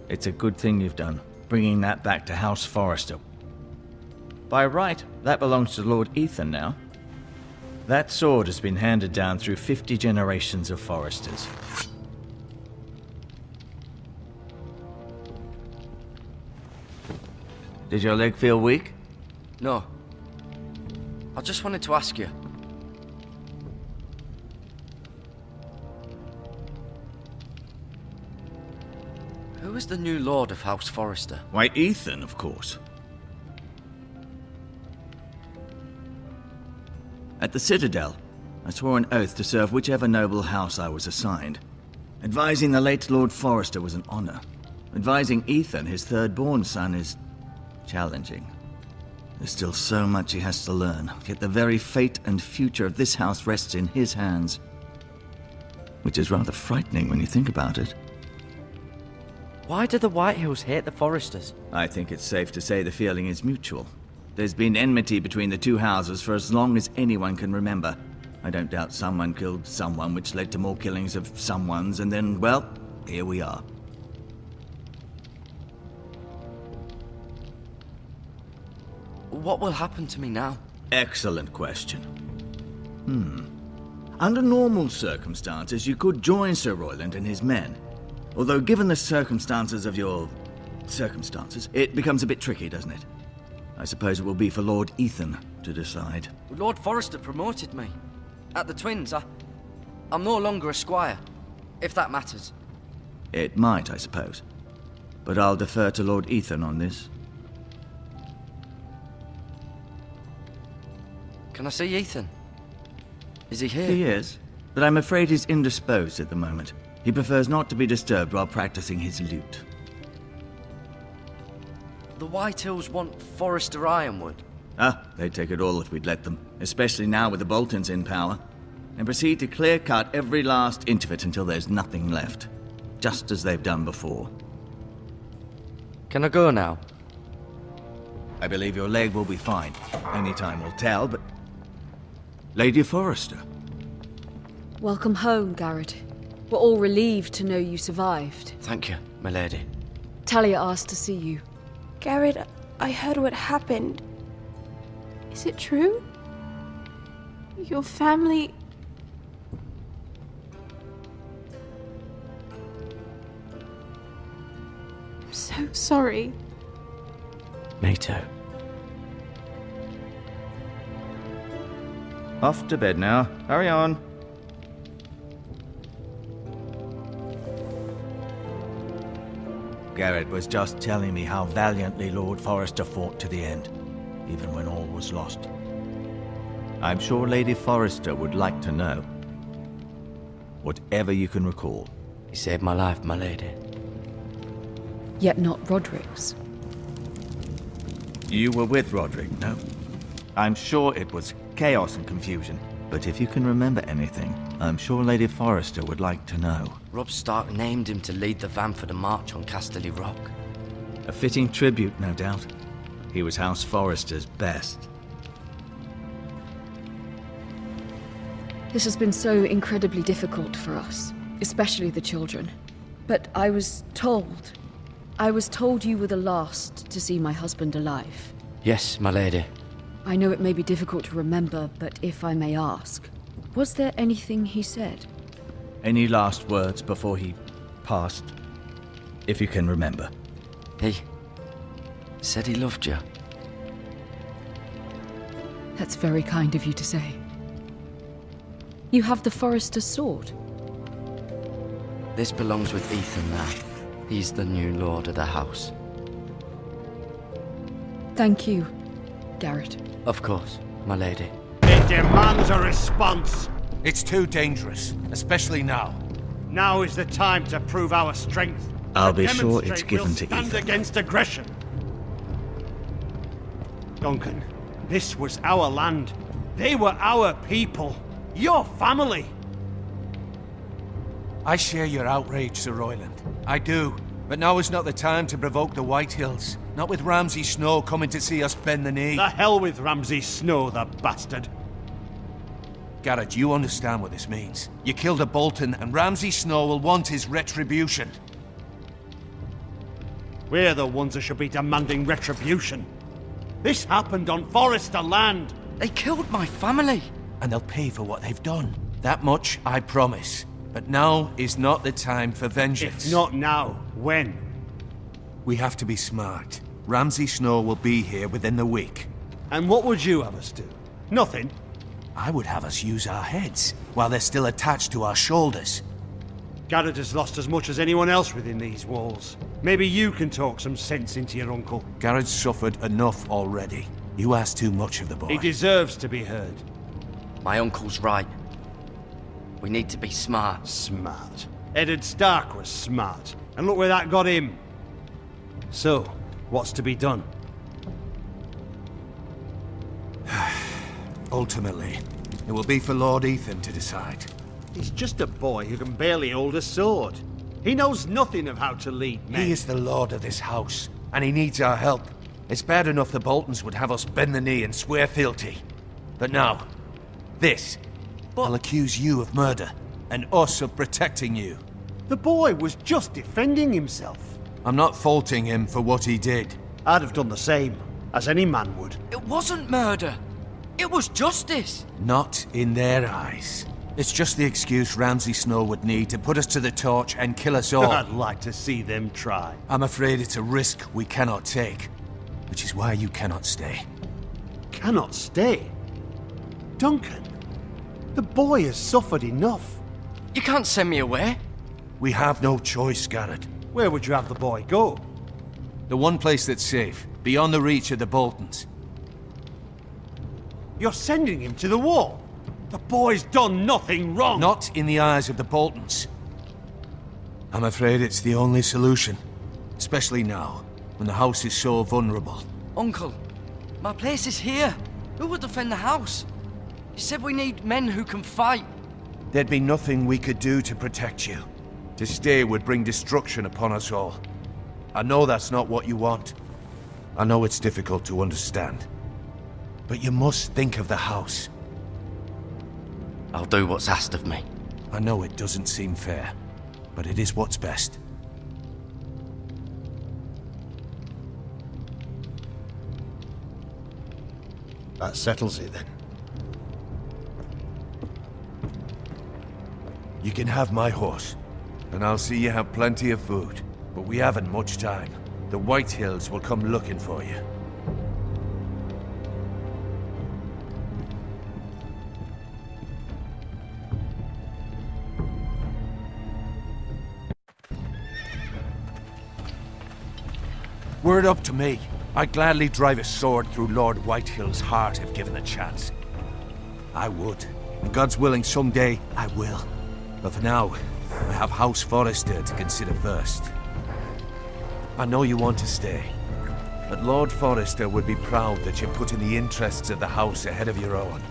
It's a good thing you've done, bringing that back to House Forrester. By right, that belongs to Lord Ethan now. That sword has been handed down through 50 generations of Forresters. Did your leg feel weak? No. I just wanted to ask you. Who is the new Lord of House Forrester? Why, Ethan, of course. At the Citadel, I swore an oath to serve whichever noble house I was assigned. Advising the late Lord Forrester was an honor. Advising Ethan, his third-born son, is challenging. There's still so much he has to learn, yet the very fate and future of this house rests in his hands. Which is rather frightening when you think about it. Why do the Whitehills hate the Forresters? I think it's safe to say the feeling is mutual. There's been enmity between the two houses for as long as anyone can remember. I don't doubt someone killed someone, which led to more killings of someones, and then, well, here we are. What will happen to me now? Excellent question. Under normal circumstances, you could join Sir Royland and his men. Although, given the circumstances of your circumstances, it becomes a bit tricky, doesn't it? I suppose it will be for Lord Ethan to decide. Lord Forrester promoted me. At the Twins, I'm no longer a squire, if that matters. It might, I suppose. But I'll defer to Lord Ethan on this. Can I see Ethan? Is he here? He is, but I'm afraid he's indisposed at the moment. He prefers not to be disturbed while practicing his lute. The Whitehills want Forrester Ironwood. They'd take it all if we'd let them, especially now with the Boltons in power, and proceed to clear-cut every last inch of it until there's nothing left, just as they've done before. Can I go now? I believe your leg will be fine. Only time will tell, but... Lady Forrester. Welcome home, Garrett. We're all relieved to know you survived. Thank you, my lady. Talia asked to see you. Garrett, I heard what happened. Is it true? Your family... I'm so sorry. Me too. Off to bed now. Hurry on. Garrett was just telling me how valiantly Lord Forrester fought to the end, even when all was lost. I'm sure Lady Forrester would like to know. Whatever you can recall. He saved my life, my lady. Yet not Roderick's. You were with Roderick, no? I'm sure it was chaos and confusion, but if you can remember anything, I'm sure Lady Forrester would like to know. Robb Stark named him to lead the van for the march on Casterly Rock. A fitting tribute, no doubt. He was House Forrester's best. This has been so incredibly difficult for us, especially the children. But I was told you were the last to see my husband alive. Yes, my lady. I know it may be difficult to remember, but if I may ask, was there anything he said? Any last words before he passed? If you can remember. He said he loved you. That's very kind of you to say. You have the Forrester's sword. This belongs with Ethan now. He's the new lord of the house. Thank you, Garrett. Of course, my lady. It demands a response. It's too dangerous, especially now. Now is the time to prove our strength. I'll To be sure it's demonstrate given we'll to stand Ethan. against aggression. Duncan, this was our land. They were our people. Your family. I share your outrage, Sir Royland. I do. But now is not the time to provoke the Whitehills. Not with Ramsay Snow coming to see us bend the knee. The hell with Ramsay Snow, the bastard. Garrett, you understand what this means. You killed a Bolton, and Ramsay Snow will want his retribution. We're the ones that should be demanding retribution. This happened on Forester land. They killed my family. And they'll pay for what they've done. That much I promise. But now is not the time for vengeance. If not now, when? We have to be smart. Ramsay Snow will be here within the week. And what would you have us do? Nothing? I would have us use our heads, while they're still attached to our shoulders. Garrett has lost as much as anyone else within these walls. Maybe you can talk some sense into your uncle. Garrett's suffered enough already. You ask too much of the boy. He deserves to be heard. My uncle's right. We need to be smart. Smart. Eddard Stark was smart. And look where that got him. So, what's to be done? Ultimately, it will be for Lord Ethan to decide. He's just a boy who can barely hold a sword. He knows nothing of how to lead men. He is the lord of this house, and he needs our help. It's bad enough the Boltons would have us bend the knee and swear fealty. But now, this. I'll accuse you of murder, and us of protecting you. The boy was just defending himself. I'm not faulting him for what he did. I'd have done the same, as any man would. It wasn't murder. It was justice. Not in their eyes. It's just the excuse Ramsay Snow would need to put us to the torch and kill us all. I'd like to see them try. I'm afraid it's a risk we cannot take, which is why you cannot stay. Cannot stay? Duncan, the boy has suffered enough. You can't send me away. We have no choice, Garrett. Where would you have the boy go? The one place that's safe, beyond the reach of the Boltons. You're sending him to the wall? The boy's done nothing wrong! Not in the eyes of the Boltons. I'm afraid it's the only solution. Especially now, when the house is so vulnerable. Uncle, my place is here. Who will defend the house? You said we need men who can fight. There'd be nothing we could do to protect you. To stay would bring destruction upon us all. I know that's not what you want. I know it's difficult to understand. But you must think of the house. I'll do what's asked of me. I know it doesn't seem fair, but it is what's best. That settles it then. You can have my horse, and I'll see you have plenty of food. But we haven't much time. The White Hills will come looking for you. Were it up to me, I'd gladly drive a sword through Lord Whitehill's heart if given the chance. I would. And God's willing, someday I will. But for now, I have House Forester to consider first. I know you want to stay, but Lord Forester would be proud that you're putting the interests of the house ahead of your own.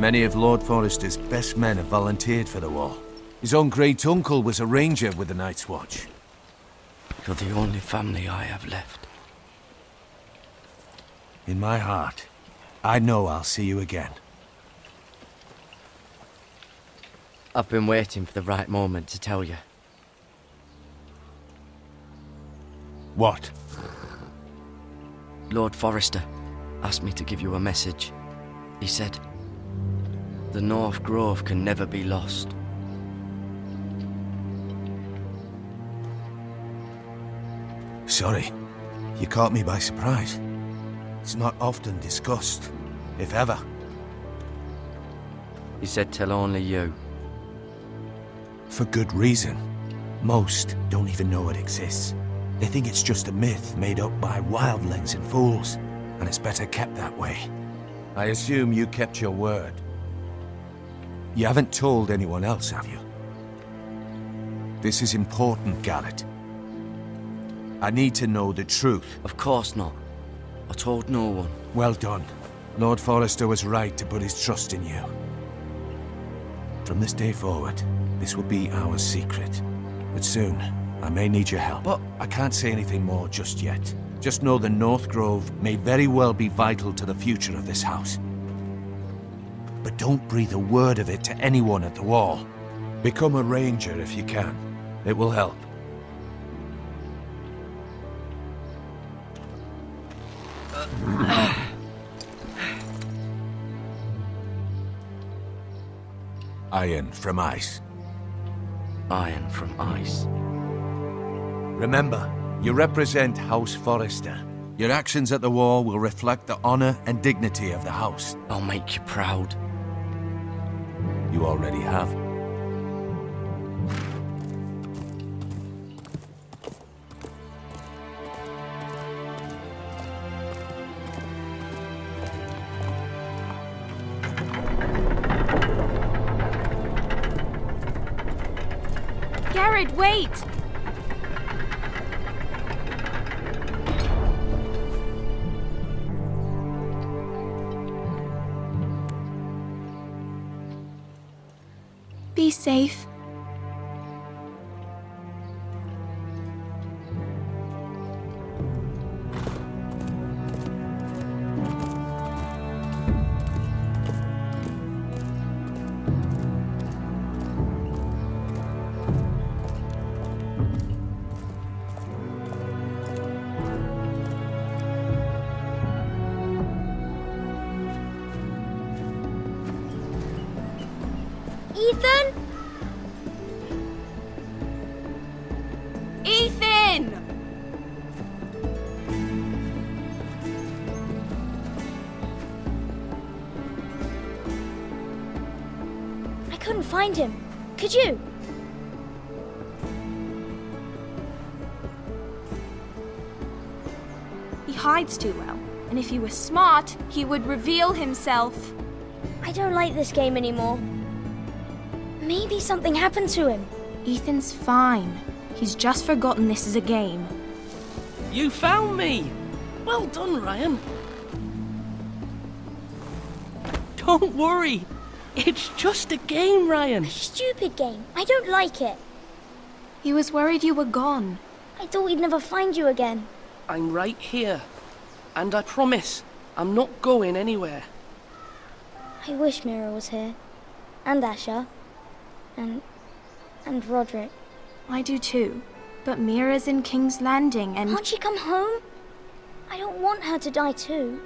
Many of Lord Forester's best men have volunteered for the war. His own great-uncle was a ranger with the Night's Watch. You're the only family I have left. In my heart, I know I'll see you again. I've been waiting for the right moment to tell you. What? Lord Forester asked me to give you a message. He said, the North Grove can never be lost. Sorry, you caught me by surprise. It's not often discussed, if ever. He said tell only you. For good reason. Most don't even know it exists. They think it's just a myth made up by wildlings and fools, and it's better kept that way. I assume you kept your word. You haven't told anyone else, have you? This is important, Garrett. I need to know the truth. Of course not. I told no one. Well done. Lord Forester was right to put his trust in you. From this day forward, this will be our secret. But soon, I may need your help. But I can't say anything more just yet. Just know the North Grove may very well be vital to the future of this house. But don't breathe a word of it to anyone at the wall. Become a ranger if you can. It will help. Iron from ice. Iron from ice. Remember, you represent House Forrester. Your actions at the war will reflect the honor and dignity of the house. I'll make you proud. You already have. Garrett, wait! Be safe. Ethan? Ethan! I couldn't find him. Could you? He hides too well, and if he were smart, he would reveal himself. I don't like this game anymore. Maybe something happened to him. Ethan's fine. He's just forgotten this is a game. You found me! Well done, Ryan. Don't worry. It's just a game, Ryan. Stupid game. I don't like it. He was worried you were gone. I thought we'd never find you again. I'm right here. And I promise, I'm not going anywhere. I wish Mira was here. And Asher. And Roderick. I do too. But Mira's in King's Landing and... Can't she come home? I don't want her to die too.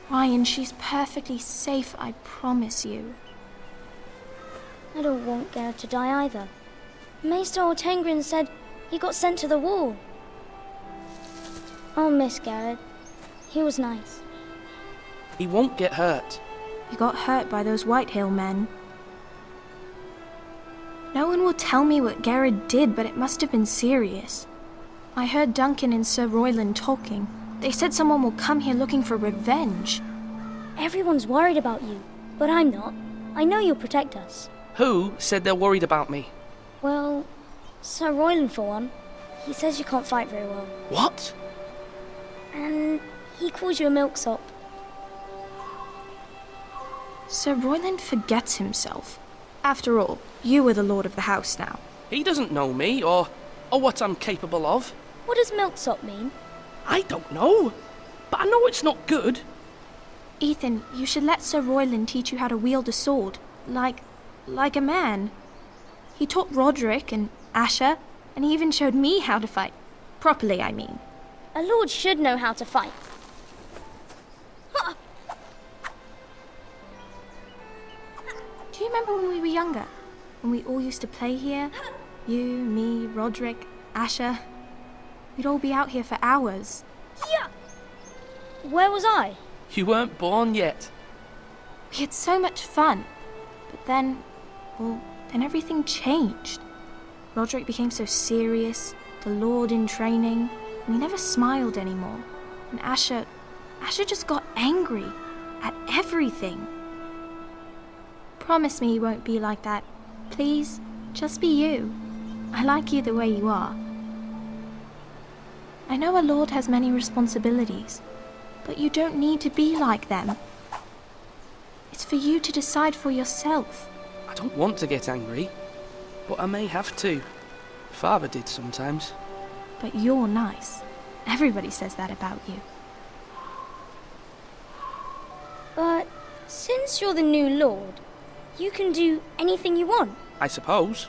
Ryan, she's perfectly safe, I promise you. I don't want Garrett to die either. Maester Ortengrin said he got sent to the war. I'll miss Garrett. He was nice. He won't get hurt. He got hurt by those Whitehill men. No one will tell me what Garrett did, but it must have been serious. I heard Duncan and Sir Royland talking. They said someone will come here looking for revenge. Everyone's worried about you, but I'm not. I know you'll protect us. Who said they're worried about me? Well, Sir Royland for one. He says you can't fight very well. What? And he calls you a milksop. Sir Royland forgets himself. After all, you are the lord of the house now. He doesn't know me, or what I'm capable of. What does milksop mean? I don't know, but I know it's not good. Ethan, you should let Sir Royland teach you how to wield a sword, like a man. He taught Roderick and Asher, and he even showed me how to fight. Properly, I mean. A lord should know how to fight. Do you remember when we were younger? When we all used to play here? You, me, Roderick, Asher. We'd all be out here for hours. Yeah. Where was I? You weren't born yet. We had so much fun. But then everything changed. Roderick became so serious, the Lord in training, and he never smiled anymore. And Asher just got angry at everything. Promise me you won't be like that. Please, just be you. I like you the way you are. I know a lord has many responsibilities, but you don't need to be like them. It's for you to decide for yourself. I don't want to get angry, but I may have to. Father did sometimes. But you're nice. Everybody says that about you. But since you're the new lord, you can do anything you want. I suppose.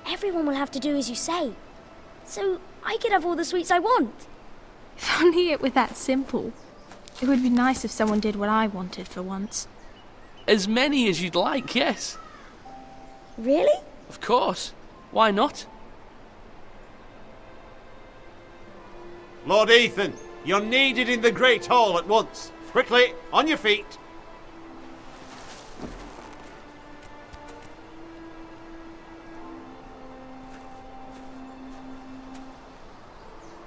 Everyone will have to do as you say. So I could have all the sweets I want. If only it were that simple. It would be nice if someone did what I wanted for once. As many as you'd like, yes. Really? Of course. Why not? Lord Ethan, you're needed in the Great Hall at once. Quickly, on your feet.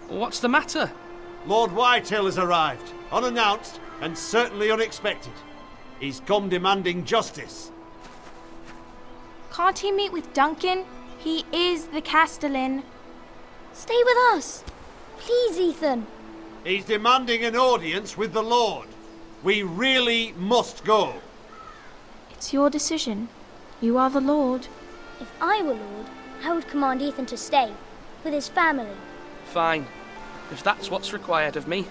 What's the matter? Lord Whitehill has arrived, unannounced and certainly unexpected. He's come demanding justice. Can't he meet with Duncan? He is the Castellan. Stay with us. Please, Ethan. He's demanding an audience with the Lord. We really must go. It's your decision. You are the Lord. If I were Lord, I would command Ethan to stay with his family. Fine. If that's what's required of me.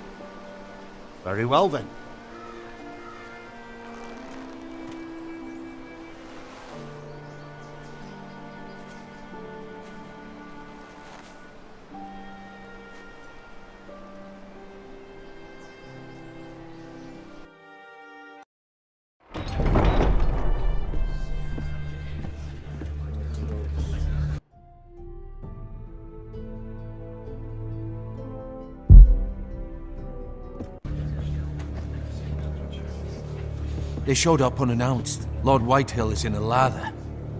Very well then. They showed up unannounced. Lord Whitehill is in a lather.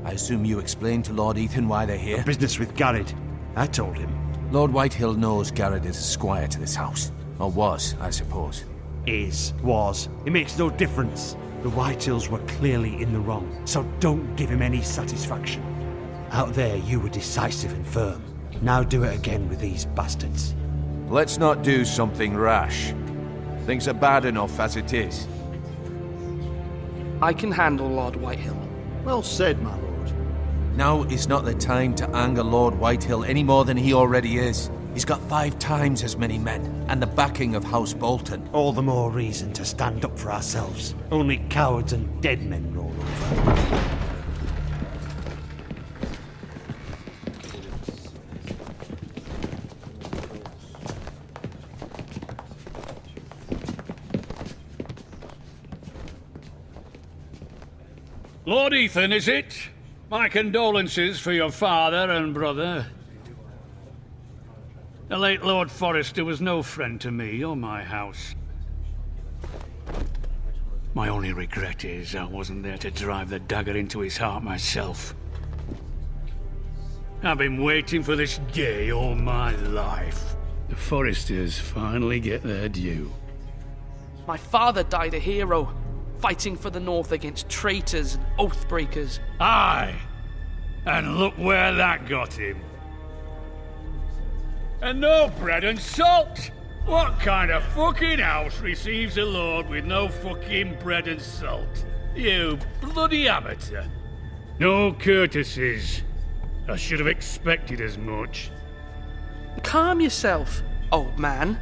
I assume you explained to Lord Ethan why they're here? Business with Garrett. I told him. Lord Whitehill knows Garrett is a squire to this house. Or was, I suppose. Was. It makes no difference. The Whitehills were clearly in the wrong, so don't give him any satisfaction. Out there, you were decisive and firm. Now do it again with these bastards. Let's not do something rash. Things are bad enough as it is. I can handle Lord Whitehill. Well said, my lord. Now is not the time to anger Lord Whitehill any more than he already is. He's got 5 times as many men, and the backing of House Bolton. All the more reason to stand up for ourselves. Only cowards and dead men roll over. Lord Ethan, is it? My condolences for your father and brother. The late Lord Forrester was no friend to me or my house. My only regret is I wasn't there to drive the dagger into his heart myself. I've been waiting for this day all my life. The Forresters finally get their due. My father died a hero, fighting for the North against traitors and oathbreakers. Aye, and look where that got him. And no bread and salt! What kind of fucking house receives a lord with no fucking bread and salt? You bloody amateur. No courtesies. I should have expected as much. Calm yourself, old man.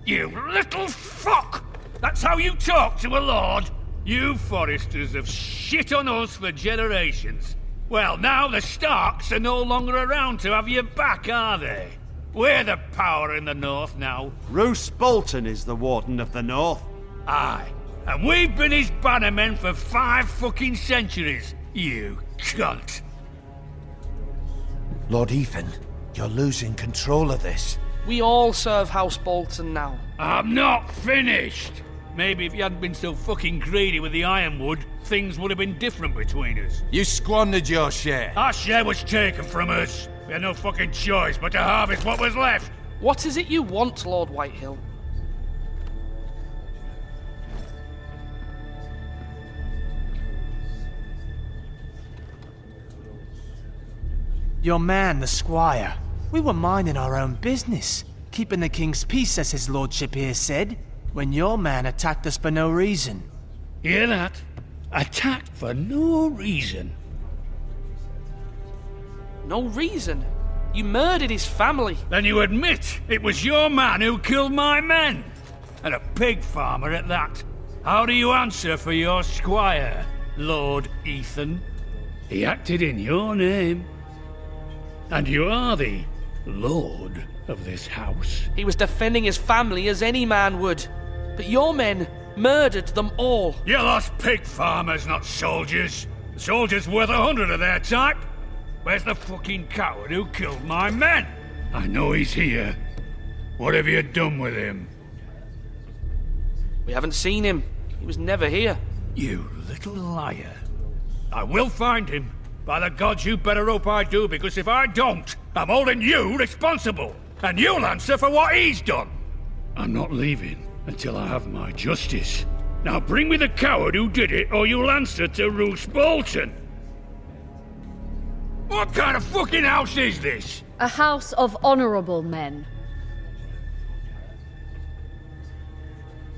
You little fuck! That's how you talk to a lord? You Forresters have shit on us for generations. Well, now the Starks are no longer around to have you back, are they? We're the power in the North now. Roose Bolton is the Warden of the North. Aye, and we've been his bannermen for 5 fucking centuries, you cunt. Lord Ethan, you're losing control of this. We all serve House Bolton now. I'm not finished. Maybe if you hadn't been so fucking greedy with the ironwood, things would have been different between us. You squandered your share. Our share was taken from us. We had no fucking choice but to harvest what was left. What is it you want, Lord Whitehill? Your man, the squire. We were minding our own business, keeping the king's peace, as his lordship here said, when your man attacked us for no reason. Hear that? Attacked for no reason. No reason? You murdered his family. Then you admit it was your man who killed my men. And a pig farmer at that. How do you answer for your squire, Lord Ethan? He acted in your name. And you are the Lord of this house? He was defending his family as any man would. But your men murdered them all. You lost pig farmers, not soldiers. The soldiers worth 100 of their type. Where's the fucking coward who killed my men? I know he's here. What have you done with him? We haven't seen him. He was never here. You little liar. I will find him. By the gods, you better hope I do, because if I don't, I'm holding you responsible. And you'll answer for what he's done. I'm not leaving until I have my justice. Now bring me the coward who did it, or you'll answer to Roose Bolton. What kind of fucking house is this? A house of honorable men.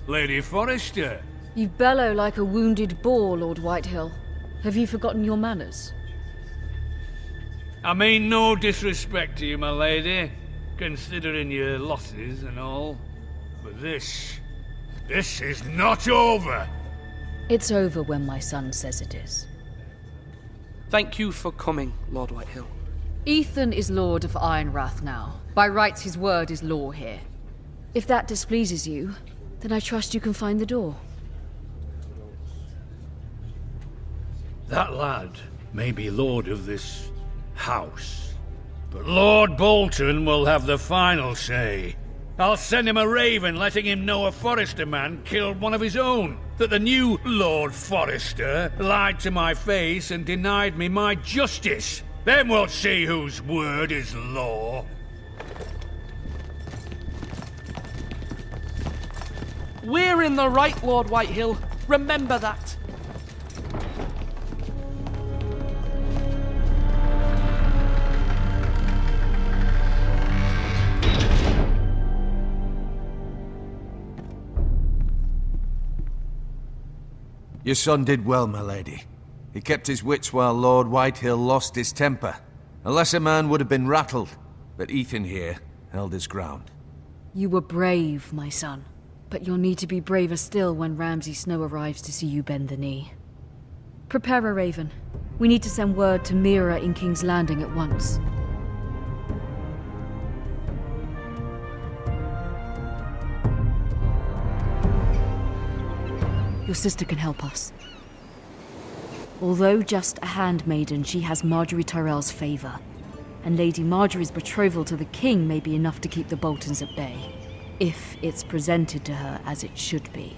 Lady Forrester. You bellow like a wounded boar, Lord Whitehill. Have you forgotten your manners? I mean no disrespect to you, my lady, considering your losses and all. But this is not over. It's over when my son says it is. Thank you for coming, Lord Whitehill. Ethan is Lord of Ironrath now. By rights, his word is law here. If that displeases you, then I trust you can find the door. That lad may be lord of this house, but Lord Bolton will have the final say. I'll send him a raven letting him know a Forrester man killed one of his own, that the new Lord Forrester lied to my face and denied me my justice. Then we'll see whose word is law. We're in the right, Lord Whitehill. Remember that. Your son did well, my lady. He kept his wits while Lord Whitehill lost his temper. A lesser man would have been rattled, but Ethan here held his ground. You were brave, my son. But you'll need to be braver still when Ramsay Snow arrives to see you bend the knee. Prepare a raven. We need to send word to Mira in King's Landing at once. Your sister can help us. Although just a handmaiden, she has Marjorie Tyrell's favor. And Lady Marjorie's betrothal to the king may be enough to keep the Boltons at bay. If it's presented to her as it should be.